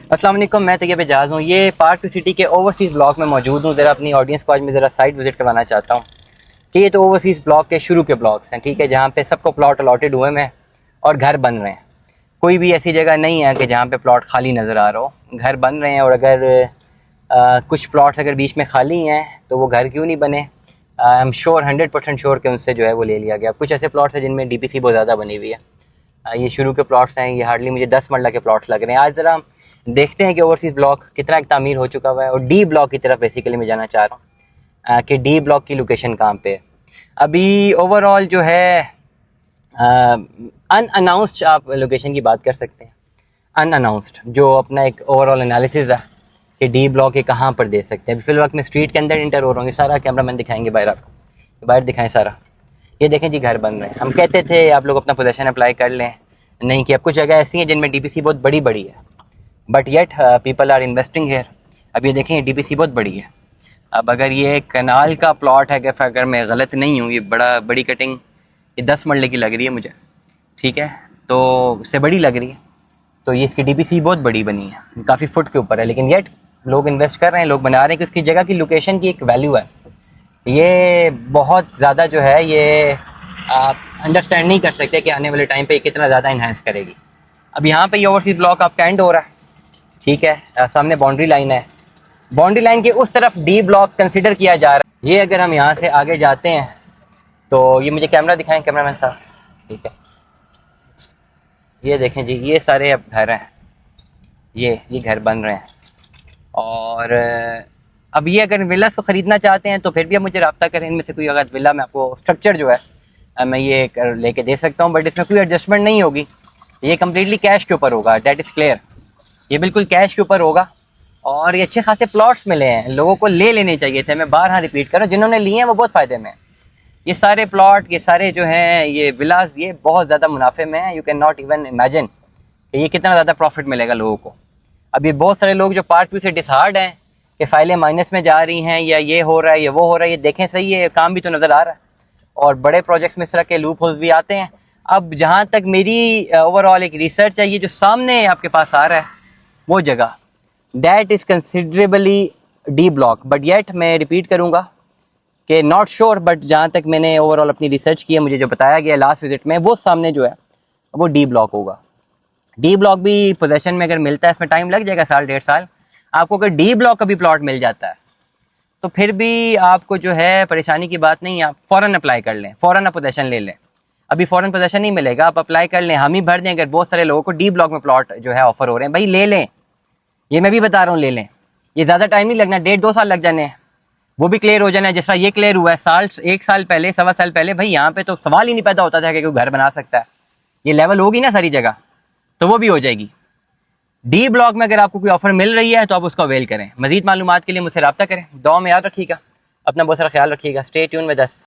अस्सलाम वालेकुम, मैं तैयब एजाज हूँ। ये पार्क टू सिटी के ओवरसीज़ ब्लॉक में मौजूद हूँ। ज़रा अपनी ऑडियंस को आज मैं ज़रा साइट विज़िट करवाना चाहता हूँ कि ये तो ओवरसीज़ ब्लॉक के शुरू के ब्लॉक्स हैं, ठीक है, जहाँ पे सबको प्लॉट अलॉटेड हुए हैं और घर बन रहे हैं। कोई भी ऐसी जगह नहीं है कि जहाँ पे प्लॉट खाली नज़र आ रहा हो, घर बन रहे हैं। और अगर कुछ प्लॉट्स अगर बीच में खाली हैं तो वो घर क्यों नहीं बने? आई एम श्योर 100% श्योर कि उनसे जो है वो ले लिया गया। कुछ ऐसे प्लॉट्स हैं जिनमें DPC बहुत ज़्यादा बनी हुई है। ये शुरू के प्लॉट्स हैं, ये हार्डली मुझे 10 मरला के प्लॉट्स लग रहे हैं। आज ज़रा देखते हैं कि ओवरसीज़ ब्लॉक कितना एक तामीर हो चुका हुआ है। और डी ब्लॉक की तरफ बेसिकली मैं जाना चाह रहा हूँ कि डी ब्लॉक की लोकेशन कहाँ पे है। अभी ओवरऑल जो है अनअनाउंस्ड आप लोकेशन की बात कर सकते हैं। अनअनाउंस्ड जो अपना एक ओवरऑल एनालिसिस है कि डी ब्लॉक ये कहाँ पर दे सकते हैं। फिल वक्त में स्ट्रीट के अंदर इंटर हो रहा हूँ। सारा कैमरा मैन दिखाएंगे बाहर, आपको बाहर दिखाएं सारा। ये देखें जी, घर बन रहे हैं। हम कहते थे आप लोग अपना पोजीशन अप्लाई कर लें, नहीं कि अब कुछ जगह ऐसी हैं जिनमें DPC बहुत बड़ी बड़ी है, but yet people are investing here. अब ये देखें DPC बहुत बड़ी है। अब अगर ये कनाल का प्लॉट है, कि अगर मैं गलत नहीं हूँ, ये बड़ी कटिंग ये 10 मरले की लग रही है मुझे, ठीक है, तो इससे बड़ी लग रही है। तो ये इसकी DPC बहुत बड़ी बनी है, काफ़ी फुट के ऊपर है, लेकिन येट लोग इन्वेस्ट कर रहे हैं, लोग बना रहे हैं कि उसकी जगह की लोकेशन की एक वैल्यू है। ये बहुत ज़्यादा जो है ये आप अंडरस्टैंड नहीं कर सकते कि आने वाले टाइम पे कितना ज़्यादा इन्हांस करेगी। अब यहाँ पे ये ओवरसीज़ ब्लॉक आपका एंड हो रहा है, ठीक है, सामने बाउंड्री लाइन है। बाउंड्री लाइन के उस तरफ डी ब्लॉक कंसिडर किया जा रहा है। ये अगर हम यहाँ से आगे जाते हैं तो ये मुझे कैमरा दिखाएं कैमरामैन साहब, ठीक है, ये देखें जी, ये सारे अब घर हैं, ये घर बन रहे हैं। और अब ये अगर विलास को ख़रीदना चाहते हैं तो फिर भी आप मुझे रब्ता करें। इनमें से कोई अगर विला में आपको स्ट्रक्चर जो है मैं ये लेके दे सकता हूँ, बट इसमें कोई एडजस्टमेंट नहीं होगी। ये कम्प्लीटली कैश के ऊपर होगा, डेट इज़ क्लियर। ये बिल्कुल कैश के ऊपर होगा। और ये अच्छे खासे प्लॉट्स मिले हैं, लोगों को ले लेने चाहिए थे। मैं बारहा रिपीट कर रहा हूँ, जिन्होंने लिए हैं वो बहुत फ़ायदे में हैं। ये सारे प्लॉट, ये सारे जो हैं ये विलास, ये बहुत ज़्यादा मुनाफे में हैं। You can not even imagine कि ये कितना ज़्यादा प्रॉफिट मिलेगा लोगों को। अब ये बहुत सारे लोग जो पार्ट व्यू से डिसहार्ड हैं कि फाइलें माइनस में जा रही हैं, या ये हो रहा है, ये वो हो रहा है, ये देखें सही है, काम भी तो नज़र आ रहा है। और बड़े प्रोजेक्ट्स में इस तरह के लूप होल्स भी आते हैं। अब जहाँ तक मेरी ओवरऑल एक रिसर्च है, ये जो सामने आपके पास आ रहा है वो जगह, that is considerably D block, but yet मैं रिपीट करूँगा कि नॉट श्योर, बट जहाँ तक मैंने ओवरऑल अपनी रिसर्च की है, मुझे जो बताया गया लास्ट विजिट में, वो सामने जो है वो डी ब्लॉक होगा। डी ब्लॉक भी पोजेशन में अगर मिलता है, इसमें टाइम लग जाएगा, 1.5 साल। आपको अगर डी ब्लॉक का भी प्लॉट मिल जाता है तो फिर भी आपको जो है परेशानी की बात नहीं है। आप फ़ौरन अप्लाई कर लें, फ़ौरन आप पोजेशन ले लें। अभी फ़ौरन पोजेशन नहीं मिलेगा, आप अप्लाई कर लें, हम ही भर दें। अगर बहुत सारे लोगों को डी ब्लॉक में प्लॉट जो है ऑफर हो रहे हैं, भाई ले लें। ये मैं भी बता रहा हूँ, ले लें। ये ज़्यादा टाइम नहीं लगना, 1.5-2 साल लग जाने हैं, वो भी क्लियर हो जाना है। जिस तरह ये क्लियर हुआ है 1 साल पहले, 1.25 साल पहले, भाई यहाँ पे तो सवाल ही नहीं पैदा होता था कि कोई घर बना सकता है। ये लेवल होगी ना सारी जगह, तो वो भी हो जाएगी। डी ब्लॉक में अगर आपको कोई ऑफर मिल रही है तो आप उसको अवेल करें। मजीद मालूमात के लिए मुझसे रब्ता करें। दुआ में याद रखिएगा, अपना बहुत सारा ख्याल रखिएगा। Stay tune with us.